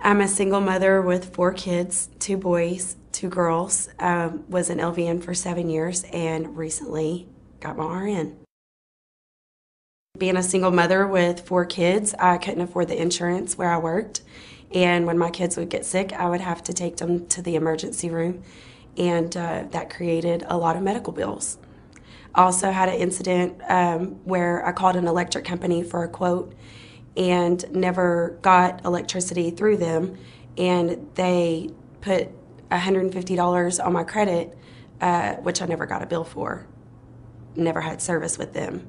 I'm a single mother with 4 kids, 2 boys, 2 girls. Was an LVN for 7 years and recently got my RN. Being a single mother with 4 kids, I couldn't afford the insurance where I worked. And when my kids would get sick, I would have to take them to the emergency room. And that created a lot of medical bills. I also had an incident where I called an electric company for a quote and never got electricity through them, and they put $150 on my credit, which I never got a bill for. Never had service with them.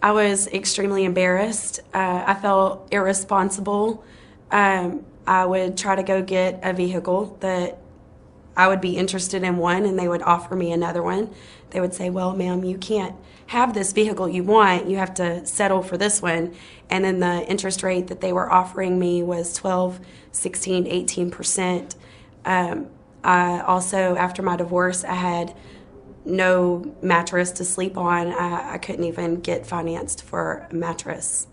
I was extremely embarrassed. I felt irresponsible. I would try to go get a vehicle that I would be interested in one, and they would offer me another one. They would say, well, ma'am, you can't have this vehicle you want. You have to settle for this one. And then the interest rate that they were offering me was 12, 16, 18%. I also, after my divorce, I had no mattress to sleep on. I couldn't even get financed for a mattress.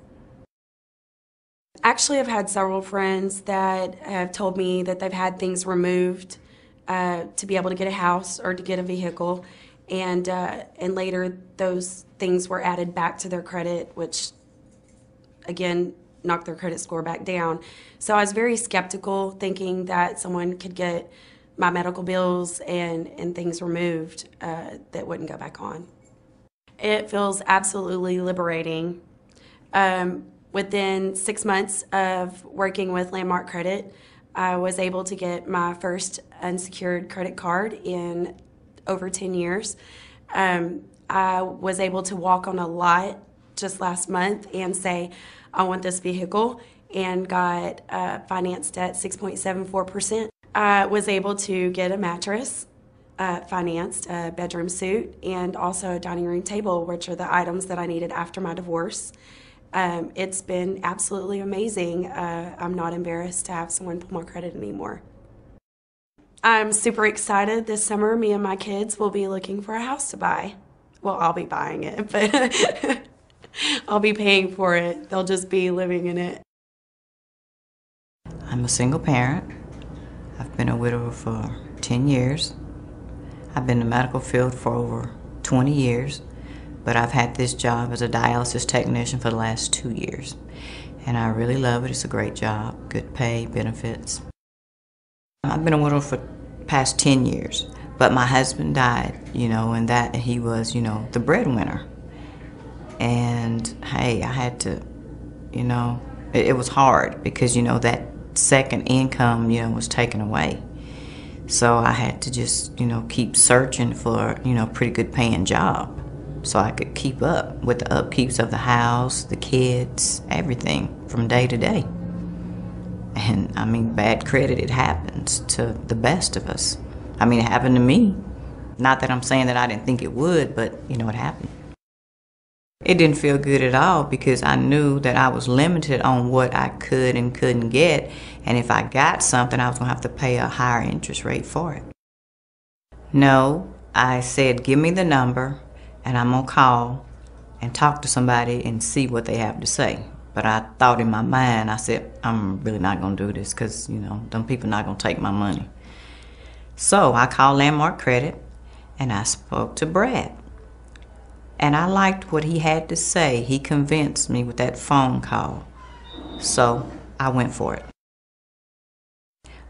Actually, I've had several friends that have told me that they've had things removed to be able to get a house or to get a vehicle, and later those things were added back to their credit, which again knocked their credit score back down. So I was very skeptical, thinking that someone could get my medical bills and things removed that wouldn't go back on. It feels absolutely liberating. Within 6 months of working with Landmark Credit, I was able to get my first unsecured credit card in over 10 years. I was able to walk on a lot just last month and say, I want this vehicle, and got financed at 6.74%. I was able to get a mattress financed, a bedroom suite, and also a dining room table, which are the items that I needed after my divorce. It's been absolutely amazing. I'm not embarrassed to have someone pull my credit anymore. I'm super excited. This summer, me and my kids will be looking for a house to buy. Well, I'll be buying it, but I'll be paying for it. They'll just be living in it. I'm a single parent. I've been a widower for 10 years. I've been in the medical field for over 20 years. But I've had this job as a dialysis technician for the last 2 years. And I really love it. It's a great job, good pay, benefits. I've been a widow for the past 10 years. But my husband died, and that he was, the breadwinner. And hey, I had to, it was hard because, that second income, was taken away. So I had to just, keep searching for, a pretty good paying job, so I could keep up with the upkeeps of the house, the kids, everything from day to day. And bad credit, it happens to the best of us. It happened to me. Not that I'm saying that I didn't think it would, but it happened. It didn't feel good at all because I knew that I was limited on what I could and couldn't get. And if I got something, I was gonna have to pay a higher interest rate for it. No, I said, give me the number, and I'm gonna call and talk to somebody and see what they have to say. But I thought in my mind, I said, I'm really not gonna do this because, them people not gonna take my money. So I called Landmark Credit and I spoke to Brad. And I liked what he had to say. He convinced me with that phone call. So I went for it.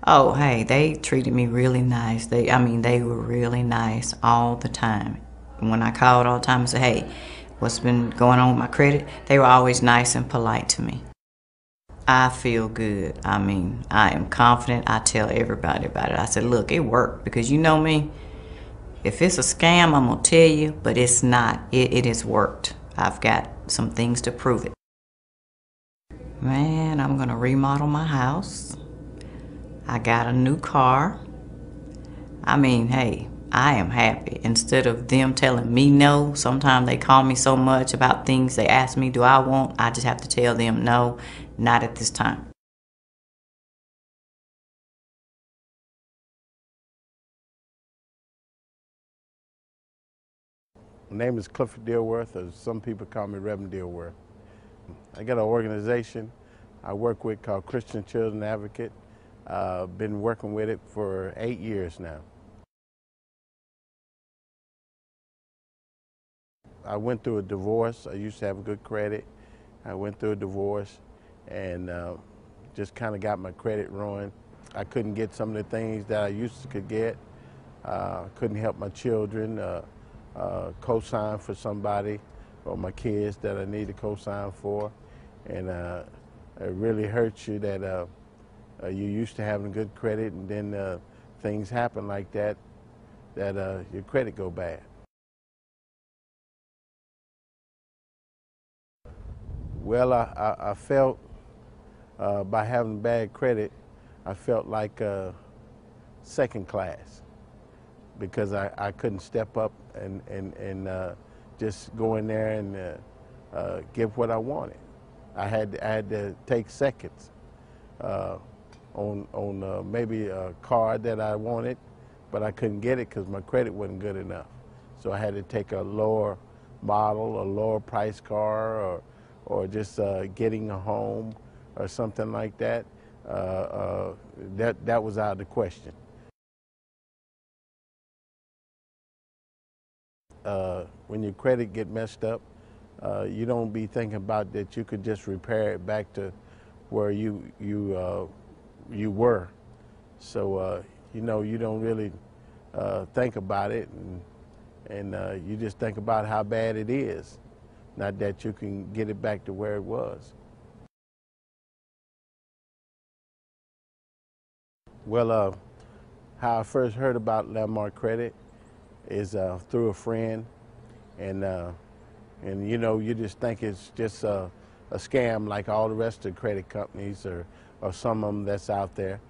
Oh, hey, they treated me really nice. They were really nice all the time. When I called all the time and said, hey, what's been going on with my credit? They were always nice and polite to me. I feel good. I am confident. I tell everybody about it. I said, look, it worked because you know me. If it's a scam, I'm going to tell you, but it's not. It has worked. I've got some things to prove it. Man, I'm going to remodel my house. I got a new car. Hey, I am happy. Instead of them telling me no, sometimes they call me so much about things they ask me, do I want? I just have to tell them no, not at this time. My name is Clifford Dilworth, or some people call me Reverend Dilworth. I got an organization I work with called Christian Children Advocate. Been working with it for 8 years now. I went through a divorce. I used to have good credit. I went through a divorce and just kind of got my credit ruined. I couldn't get some of the things that I used to could get. Couldn't help my children, co-sign for somebody or my kids that I need to co-sign for. And it really hurts you that you're used to having good credit and then things happen like that, your credit go bad. Well, I felt by having bad credit, I felt like second class because I couldn't step up and just go in there and give what I wanted. I had to take seconds on maybe a car that I wanted, but I couldn't get it because my credit wasn't good enough. So I had to take a lower model, a lower price car, or just getting a home or something like that. That was out of the question. When your credit get messed up, you don't be thinking about that you could just repair it back to where you were. So you know, you don't really think about it, and you just think about how bad it is, not that you can get it back to where it was. Well, how I first heard about Landmark Credit is through a friend, and you know, you just think it's just a scam like all the rest of the credit companies or some of them that's out there.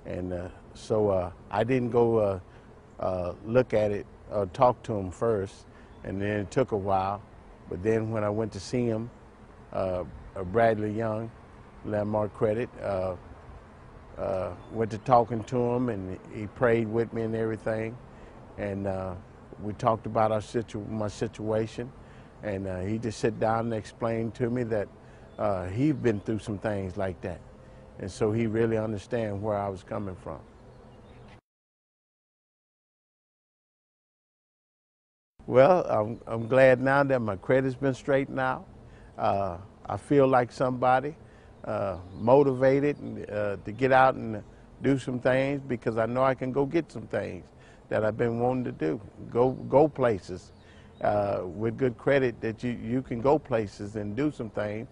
And so I didn't go look at it or talk to him first, and then it took a while. But then when I went to see him, Bradley Young, Landmark Credit, went to talking to him, and he prayed with me and everything. And we talked about my situation, and he just sat down and explained to me that he'd been through some things like that. And so he really understands where I was coming from. Well, I'm glad now that my credit's been straightened out. I feel like somebody, motivated to get out and do some things because I know I can go get some things that I've been wanting to do. Go places with good credit that you can go places and do some things